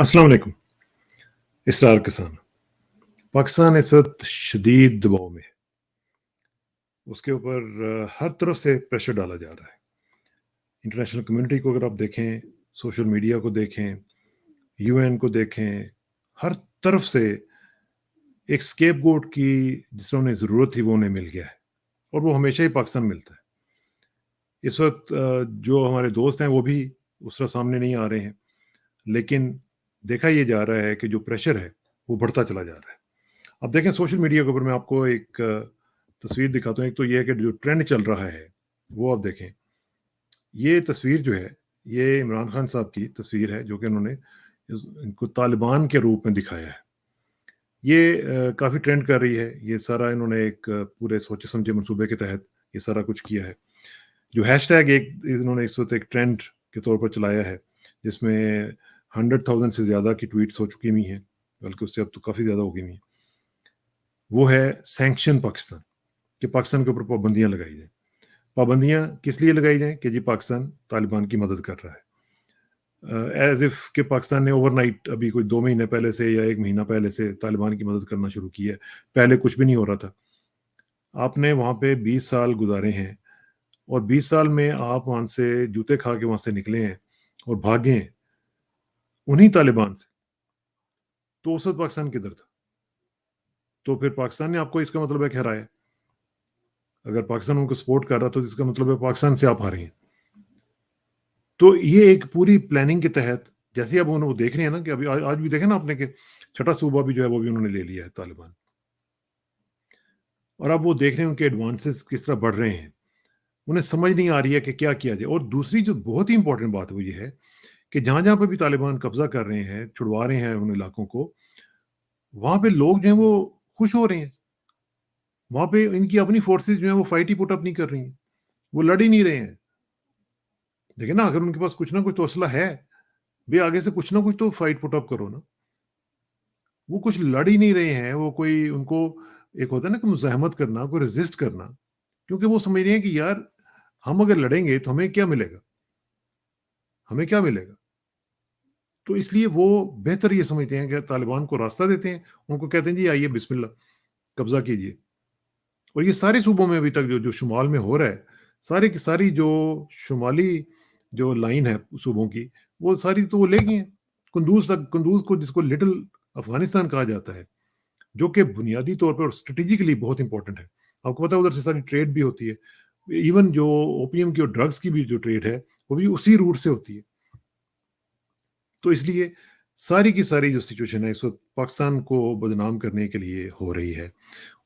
अस्सलाम वालेकुम। इसरार किसान पाकिस्तान इस वक्त शदीद दबाव में है। उसके ऊपर हर तरफ से प्रेशर डाला जा रहा है। इंटरनेशनल कम्युनिटी को अगर आप देखें, सोशल मीडिया को देखें, यूएन को देखें, हर तरफ से एक स्केपगोट की जिसे उन्हें ज़रूरत थी वो उन्हें मिल गया है, और वो हमेशा ही पाकिस्तान मिलता है। इस वक्त जो हमारे दोस्त हैं वो भी उस तरह सामने नहीं आ रहे हैं, लेकिन देखा ये जा रहा है कि जो प्रेशर है वो बढ़ता चला जा रहा है। अब देखें सोशल मीडिया के ऊपर मैं आपको एक तस्वीर दिखाता हूँ। एक तो ये है कि जो ट्रेंड चल रहा है वो आप देखें। ये तस्वीर जो है ये इमरान खान साहब की तस्वीर है, जो कि उन्होंने इनको तालिबान के रूप में दिखाया है। ये काफ़ी ट्रेंड कर रही है। ये सारा इन्होंने एक पूरे सोचे समझे मंसूबे के तहत ये सारा कुछ किया है। जो हैशटैग एक इन्होंने इस वक्त एक ट्रेंड के तौर पर चलाया है, जिसमें 100,000 से ज़्यादा की ट्वीट्स हो चुकी हुई हैं, बल्कि उससे अब तो काफ़ी ज़्यादा हो गई हुई हैं। वो है सैंक्शन पाकिस्तान, कि पाकिस्तान के ऊपर पाबंदियां लगाई जाएं। पाबंदियां किस लिए लगाई जाएं? कि जी पाकिस्तान तालिबान की मदद कर रहा है। एज इफ कि पाकिस्तान ने ओवरनाइट अभी कोई 2 महीने पहले से या 1 महीना पहले से तालिबान की मदद करना शुरू की है। पहले कुछ भी नहीं हो रहा था। आपने वहाँ पे 20 साल गुजारे हैं, और 20 साल में आप वहाँ से जूते खा के वहाँ से निकले हैं और भागे हैं उन्हीं तालिबान से। तो उस वक्त पाकिस्तान किधर था? तो फिर पाकिस्तान ने आपको इसका मतलब है कि हराया। अगर पाकिस्तान उनको सपोर्ट कर रहा तो इसका मतलब है पाकिस्तान से आप हारे हैं। तो ये एक पूरी प्लानिंग के तहत, जैसे अब वो देख रहे हैं ना कि अभी आज भी देखे ना आपने कि छठा सूबा भी जो है वो भी उन्होंने ले लिया है तालिबान, और अब वो देख रहे हैं उनके एडवांसेस किस तरह बढ़ रहे हैं। उन्हें समझ नहीं आ रही है कि क्या किया जाए। और दूसरी जो बहुत ही इंपॉर्टेंट बात है वो ये है कि जहां जहां पर भी तालिबान कब्जा कर रहे हैं, छुड़वा रहे हैं उन इलाकों को, वहां पे लोग जो है वो खुश हो रहे हैं। वहां पे इनकी अपनी फोर्सेज जो है वो फाइट ही पुट अप नहीं कर रही हैं, वो लड़ ही नहीं रहे हैं। देखिए ना, अगर उनके पास कुछ ना कुछ तो असला है, भी आगे से कुछ ना कुछ तो फाइट पुट अप करो ना। वो कुछ लड़ ही नहीं रहे हैं। वो कोई उनको एक होता है ना कि मुज़ाहमत करना, कोई रेजिस्ट करना, क्योंकि वो समझ रहे हैं कि यार हम अगर लड़ेंगे तो हमें क्या मिलेगा? हमें क्या मिलेगा? तो इसलिए वो बेहतर ये समझते हैं कि तालिबान को रास्ता देते हैं, उनको कहते हैं जी आइए बिस्मिल्लाह कब्जा कीजिए। और ये सारे सूबों में अभी तक जो जो शुमाल में हो रहा है, सारी की सारी जो शुमाली जो लाइन है सूबों की, वो सारी तो वो ले गए हैं। कुंदूज तक, कुंदूज को जिसको लिटिल अफगानिस्तान कहा जाता है, जो कि बुनियादी तौर पर और स्ट्रेटेजिकली बहुत इंपॉर्टेंट है। आपको पता है उधर से सारी ट्रेड भी होती है। इवन जो ओपियम की और ड्रग्स की भी जो ट्रेड है, वो भी उसी रूट से होती है। तो इसलिए सारी की सारी जो सिचुएशन है इस वक्त पाकिस्तान को बदनाम करने के लिए हो रही है,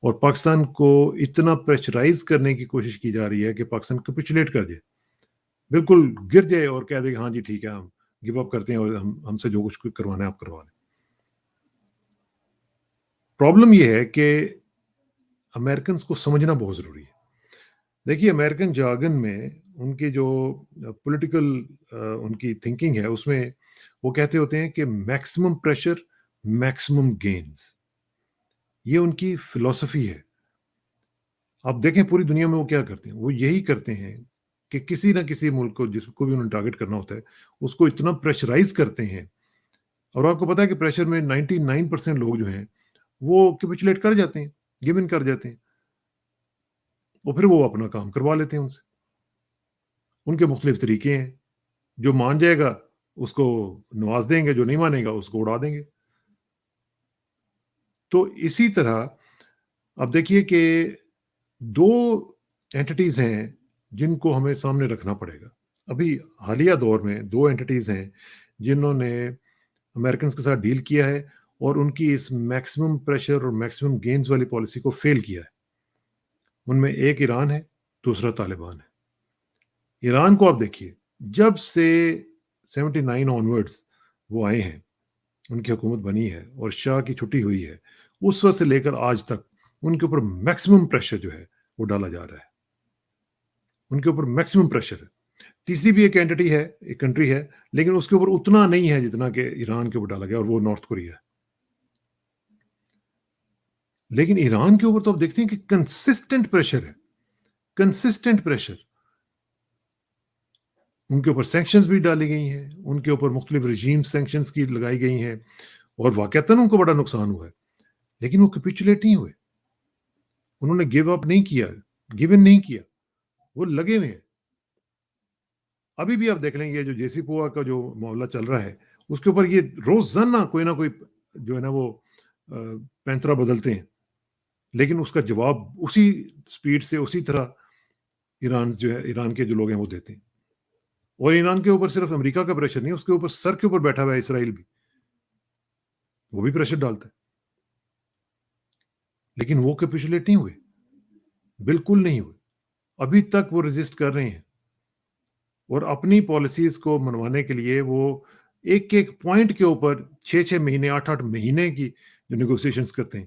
और पाकिस्तान को इतना प्रेशराइज करने की कोशिश की जा रही है कि पाकिस्तान कैपिचुलेट कर जाए, बिल्कुल गिर जाए और कह दे कि हाँ जी ठीक है, हम गिव अप करते हैं और हम हमसे जो कुछ करवाना है आप करवा लें। प्रॉब्लम यह है कि अमेरिकन को समझना बहुत ज़रूरी है। देखिए अमेरिकन जार्गन में उनकी जो पॉलिटिकल उनकी थिंकिंग है, उसमें वो कहते होते हैं कि मैक्सिमम प्रेशर मैक्सिमम गेन्स। ये उनकी फिलॉसफी है। आप देखें पूरी दुनिया में वो क्या करते हैं, वो यही करते हैं कि किसी ना किसी मुल्क को जिसको भी उन्हें टारगेट करना होता है, उसको इतना प्रेशराइज करते हैं। और आपको पता है कि प्रेशर में 99% लोग जो हैं वो कैपिचुलेट कर जाते हैं, गिव इन कर जाते हैं, और फिर वो अपना काम करवा लेते हैं उनसे। उनके मुख्तलिफ तरीके हैं। जो मान जाएगा उसको नवाज देंगे, जो नहीं मानेगा उसको उड़ा देंगे। तो इसी तरह अब देखिए कि दो एंटिटीज हैं जिनको हमें सामने रखना पड़ेगा। अभी हालिया दौर में दो एंटिटीज हैं जिन्होंने अमेरिकन के साथ डील किया है, और उनकी इस मैक्सिमम प्रेशर और मैक्सिमम गेन्स वाली पॉलिसी को फेल किया है। उनमें एक ईरान है, दूसरा तालिबान है। ईरान को आप देखिए, जब से 79 ऑनवर्ड्स वो आए हैं, उनकी हुकूमत बनी है और शाह की छुट्टी हुई है, उस वक्त से लेकर आज तक उनके ऊपर मैक्सिमम प्रेशर जो है वो डाला जा रहा है। उनके ऊपर मैक्सिमम प्रेशर है। तीसरी भी एक एंटिटी है, एक कंट्री है, लेकिन उसके ऊपर उतना नहीं है जितना कि ईरान के ऊपर डाला गया, और वो नॉर्थ कोरिया है। लेकिन ईरान के ऊपर तो आप देखते हैं कि कंसिस्टेंट प्रेशर है, कंसिस्टेंट प्रेशर। ان کے اوپر سینکشنز بھی ڈالی گئی ہیں، ان کے اوپر مختلف رجیم سینکشنز کی لگائی گئی ہیں، اور واقعتاً ان کو بڑا نقصان ہوا ہے، لیکن وہ کیپیچولیٹ نہیں ہوئے، انہوں نے گیو اپ نہیں کیا، گیو ان نہیں کیا، وہ لگے ہوئے ہیں۔ ابھی بھی آپ دیکھ لیں گے جو جے سی پووا کا جو معاملہ چل رہا ہے، اس کے اوپر یہ روزانہ کوئی نہ کوئی جو ہے نا وہ پینترا بدلتے ہیں، لیکن اس کا جواب اسی سپیڈ سے، اسی طرح ایران جو ہے، ایران کے جو لوگ ہیں وہ دیتے ہیں۔ اور ایران کے اوپر صرف امریکہ کا پریشر نہیں، اس کے اوپر سر کے اوپر بیٹھا ہوا ہے اسرائیل بھی، وہ بھی پریشر ڈالتا ہے، لیکن وہ کیپیچولیٹ نہیں ہوئے، بالکل نہیں ہوئے، ابھی تک وہ ریزسٹ کر رہے ہیں، اور اپنی پالیسیز کو منوانے کے لیے وہ ایک ایک پوائنٹ کے اوپر 6 مہینے 8 مہینے کی جو نیگوسیشنز کرتے ہیں۔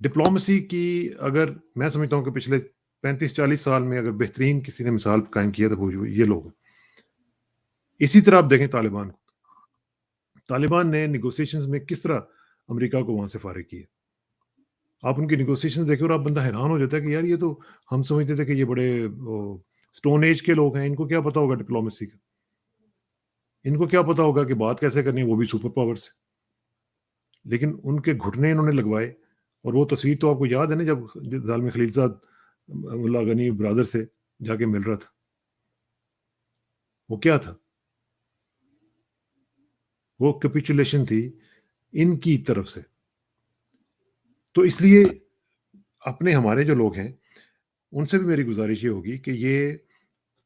ڈپلومیسی کی اگر میں سمجھتا ہوں کہ پچھلے 35-40 سال میں اگر بہترین کسی نے مثال قائم کیا تو وہ یہ لوگ ہیں۔ اسی طرح آپ دیکھیں طالبان کو، طالبان نے نیگوسیشنز میں کس طرح امریکہ کو وہاں سے فارغ کیا۔ آپ ان کی نیگوسیشنز دیکھیں اور آپ بندہ حیران ہو جاتا ہے کہ یار یہ تو ہم سمجھتے تھے کہ یہ بڑے اسٹون ایج کے لوگ ہیں، ان کو کیا پتا ہوگا ڈپلومیسی کا، ان کو کیا پتا ہوگا کہ بات کیسے کرنی ہے، وہ بھی سپر پاور سے۔ لیکن ان کے گھٹنے انہوں نے لگوائے، اور وہ تصویر تو آپ کو یاد ہے نا جب ظالم خلیلزاد اللہ غنی برادر سے جا کے مل رہا تھا، وہ کیا تھا؟ وہ کیپیچولیشن تھی ان کی طرف سے۔ تو اس لیے اپنے ہمارے جو لوگ ہیں ان سے بھی میری گزارش یہ ہوگی کہ یہ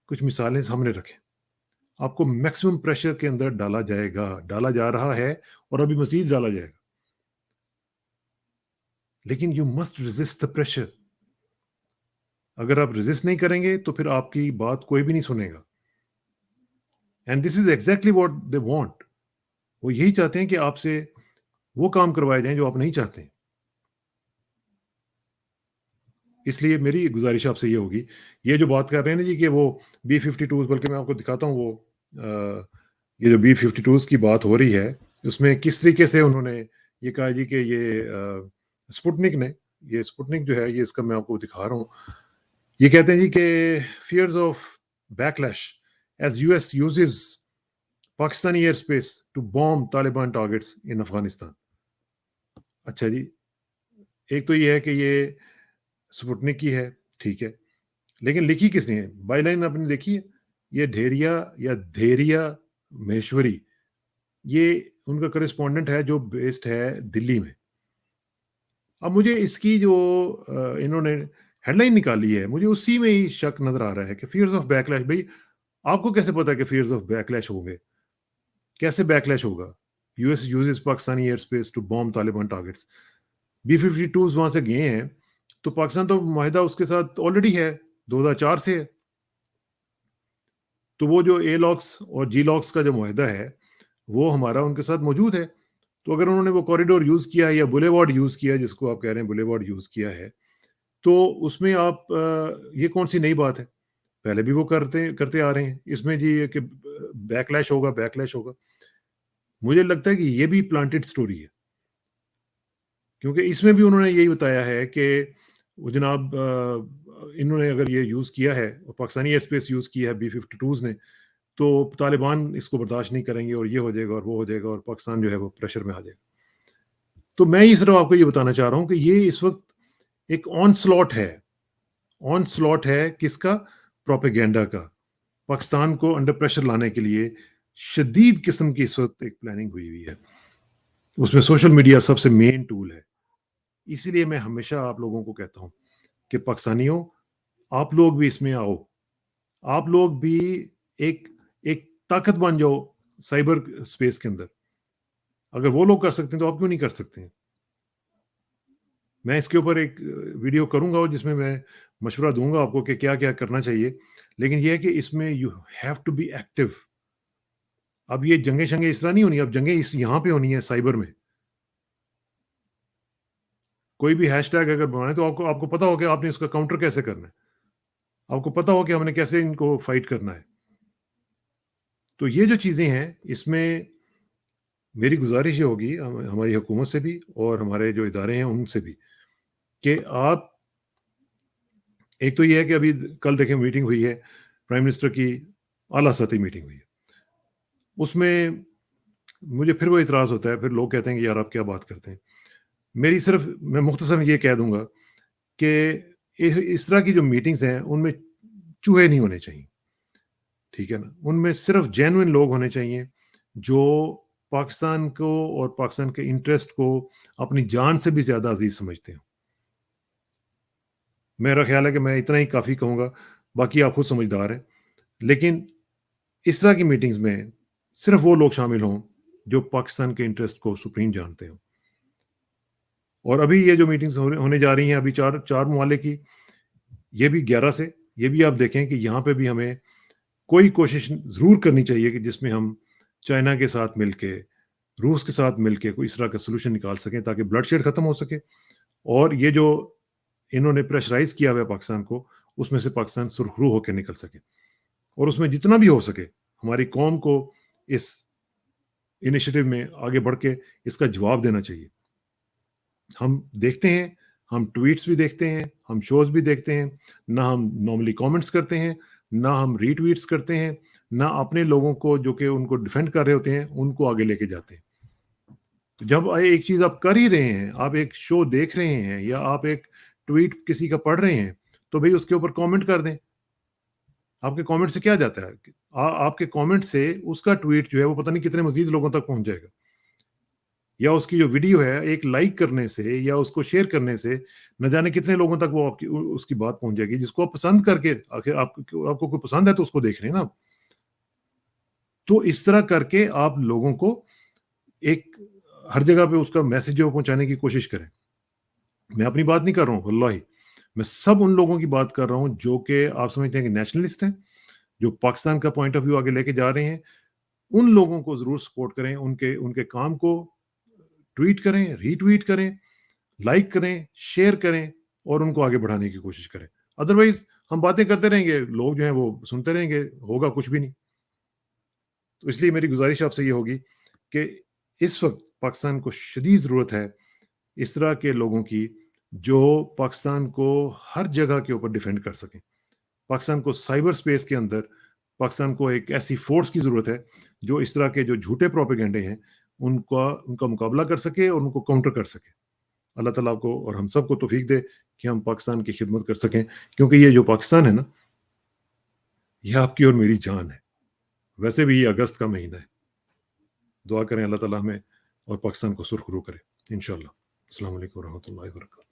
کچھ مثالیں سامنے رکھیں۔ آپ کو میکسیمم پریشر کے اندر ڈالا جائے گا، ڈالا جا رہا ہے، اور ابھی مزید ڈالا جائے گا، لیکن you must resist the pressure. اگر آپ ریزسٹ نہیں کریں گے تو پھر آپ کی بات کوئی بھی نہیں سنے گا، and this is exactly what they want. وہ یہی چاہتے ہیں کہ آپ سے وہ کام کروائے جائیں جو آپ نہیں چاہتے ہیں۔ اس لیے میری گزارش آپ سے یہ ہوگی، یہ جو بات کر رہے ہیں نا جی کہ وہ B-52، بلکہ میں آپ کو دکھاتا ہوں وہ یہ جو B-52 کی بات ہو رہی ہے، اس میں کس طریقے سے انہوں نے یہ کہا جی کہ یہ سپوٹنک نے، یہ سپوٹنک جو ہے یہ اس کا میں آپ کو دکھا رہا ہوں، یہ کہتے ہیں جی کہ fears of backlash as US uses Pakistani air space to bomb Taliban targets in Afghanistan. اچھا جی، ایک تو یہ ہے کہ یہ سپوٹنک کی ہے، ٹھیک ہے، لیکن لکھی کس نے ہے؟ بائی لائن آپ نے دیکھی ہے، یہ ڈھیریا یا دھیریا مہیشوری، یہ ان کا کرسپونڈنٹ ہے جو بیسڈ ہے دلی میں۔ اب مجھے اس کی جو انہوں نے ہیڈ لائن نکالی ہے، مجھے اسی میں ہی شک نظر آ رہا ہے کہ فیئرز آف بیکلیش۔ بھائی آپ کو کیسے پتا کہ فیئرز آف بیکلیش ہوں گے؟ کیسے بیکلیش ہوگا؟ US uses Pakistani air space to bomb Taliban targets. B-52 وہاں سے گئے ہیں تو پاکستان تو معاہدہ اس کے ساتھ آلریڈی ہے، 2004 سے ہے، تو وہ جو اے لاکس اور جی لاکس کا جو معاہدہ ہے وہ ہمارا ان کے ساتھ موجود ہے۔ تو اگر انہوں نے وہ کوریڈور یوز کیا ہے یا بولے وارڈ یوز کیا ہے، جس کو آپ کہہ رہے ہیں بولے وارڈ یوز کیا ہے، تو اس میں آپ یہ کون سی نئی بات ہے؟ پہلے بھی وہ کرتے آ رہے ہیں۔ اس میں جی یہ کہ بیکلیش ہوگا، بیکلیش ہوگا، مجھے لگتا ہے کہ یہ بھی پلانٹڈ سٹوری ہے، کیونکہ اس میں بھی انہوں نے یہی بتایا ہے کہ وہ جناب انہوں نے اگر یہ یوز کیا ہے اور پاکستانی ایئر اسپیس یوز کیا ہے B-52 نے، تو طالبان اس کو برداشت نہیں کریں گے، اور یہ ہو جائے گا اور وہ ہو جائے گا، اور پاکستان جو ہے وہ پریشر میں آ جائے گا۔ تو میں صرف آپ کو یہ بتانا چاہ رہا ہوں کہ یہ اس وقت ایک آن سلاٹ ہے کس کا؟ پروپیگینڈا کا۔ پاکستان کو انڈر پریشر لانے کے لیے شدید قسم کی اس وقت ایک پلاننگ ہوئی ہے، اس میں سوشل میڈیا سب سے مین ٹول ہے۔ اسی لیے میں ہمیشہ آپ لوگوں کو کہتا ہوں کہ پاکستانیوں، آپ لوگ بھی اس میں آؤ، آپ لوگ بھی ایک طاقت بن جاؤ سائبر اسپیس کے اندر۔ اگر وہ لوگ کر سکتے ہیں تو آپ کیوں نہیں کر سکتے ہیں؟ میں اس کے اوپر ایک ویڈیو کروں گا جس میں میں مشورہ دوں گا آپ کو کہ کیا کیا کرنا چاہیے، لیکن یہ ہے کہ اس میں you have to be active. اب یہ جنگیں شنگیں اس طرح نہیں ہونی، اب جنگیں یہاں پہ ہونی ہے سائبر میں۔ کوئی بھی ہیش ٹیگ اگر بنائے تو آپ کو پتا ہو کہ آپ نے اس کا کاؤنٹر کیسے کرنا ہے، آپ کو پتا ہو کہ ہم نے کیسے ان کو فائٹ کرنا ہے۔ تو یہ جو چیزیں ہیں اس میں میری گزارش یہ ہوگی ہماری حکومت سے بھی اور ہمارے جو ادارے ہیں ان سے بھی، کہ آپ ایک تو یہ ہے کہ ابھی کل دیکھیں میٹنگ ہوئی ہے प्राइम मिनिस्टर की आला सतही मीटिंग हुई है, उसमें मुझे फिर वो इतराज़ होता है, फिर लोग कहते हैं कि यार आप क्या बात करते हैं। मेरी सिर्फ मैं मुख्तसर ये कह दूंगा कि इस तरह की जो मीटिंग्स हैं उनमें चूहे नहीं होने चाहिए, ठीक है ना। उनमें सिर्फ जेन्युइन लोग होने चाहिए जो पाकिस्तान को और पाकिस्तान के इंटरेस्ट को अपनी जान से भी ज़्यादा अजीज समझते हैं। मेरा ख्याल है कि मैं इतना ही काफ़ी कहूँगा, बाकी आप खुद समझदार हैं। लेकिन इस तरह की मीटिंग्स में सिर्फ वो लोग शामिल हों जो पाकिस्तान के इंटरेस्ट को सुप्रीम जानते हो। और अभी ये जो मीटिंग्स होने जा रही हैं अभी चार ममालिक की, ये भी 11 से, ये भी आप देखें कि यहाँ पे भी हमें कोई कोशिश ज़रूर करनी चाहिए कि जिसमें हम चाइना के साथ मिलके, रूस के साथ मिलके कोई इस तरह का सोल्यूशन निकाल सकें ताकि ब्लडशेड ख़त्म हो सके। और ये जो इन्होंने प्रेशराइज़ किया हुआ है पाकिस्तान को, उसमें से पाकिस्तान सुरखरू होकर निकल सके। और उसमें जितना भी हो सके हमारी कौम को इस इनिशिएटिव में आगे बढ़ के इसका जवाब देना चाहिए। हम देखते हैं, हम ट्वीट्स भी देखते हैं, हम शोज भी देखते हैं, ना हम नॉर्मली कमेंट्स करते हैं, ना हम रीट्वीट्स करते हैं, ना अपने लोगों को जो कि उनको डिफेंड कर रहे होते हैं उनको आगे लेके जाते हैं। तो जब एक चीज आप कर ही रहे हैं, आप एक शो देख रहे हैं या आप एक ट्वीट किसी का पढ़ रहे हैं, तो भाई उसके ऊपर कमेंट कर दें। आपके कमेंट से क्या जाता है? आपके कमेंट से उसका ट्वीट जो है वो पता नहीं कितने मजीद लोगों तक पहुंच जाएगा, या उसकी जो वीडियो है एक लाइक करने से या उसको शेयर करने से न जाने कितने लोगों तक वो आपकी उसकी बात पहुंच जाएगी, जिसको आप पसंद करके, आखिर आपको कोई पसंद है तो उसको देख रहे हैं ना। तो इस तरह करके आप लोगों को एक हर जगह पे उसका मैसेज जो पहुंचाने की कोशिश करें। मैं अपनी बात नहीं कर रहा हूँ, वल्लाही मैं सब उन लोगों की बात कर रहा हूँ जो कि आप समझते हैं कि नेशनलिस्ट हैं, जो पाकिस्तान का पॉइंट ऑफ व्यू आगे लेके जा रहे हैं। उन लोगों को जरूर सपोर्ट करें, उनके उनके काम को ट्वीट करें, रीट्वीट करें, लाइक करें, शेयर करें और उनको आगे बढ़ाने की कोशिश करें। अदरवाइज हम बातें करते रहेंगे, लोग जो हैं वो सुनते रहेंगे, होगा कुछ भी नहीं। तो इसलिए मेरी गुजारिश आपसे ये होगी कि इस वक्त पाकिस्तान को शदीद ज़रूरत है इस तरह के लोगों की जो पाकिस्तान को हर जगह के ऊपर डिफेंड कर सकें। पाकिस्तान को साइबर स्पेस के अंदर पाकिस्तान को एक ऐसी फोर्स की ज़रूरत है जो इस तरह के जो झूठे प्रोपेगेंडे हैं उनका मुकाबला कर सके और उनको काउंटर कर सके। अल्लाह ताला को और हम सबको तौफीक दे कि हम पाकिस्तान की खिदमत कर सकें, क्योंकि ये जो पाकिस्तान है ना, ये आपकी और मेरी जान है। वैसे भी ये अगस्त का महीना है, दुआ करें अल्लाह ताला हमें और पाकिस्तान को सुरखरू करे इंशाअल्लाह। अस्सलाम वालेकुम रहमतुल्लाहि व बरकातहू।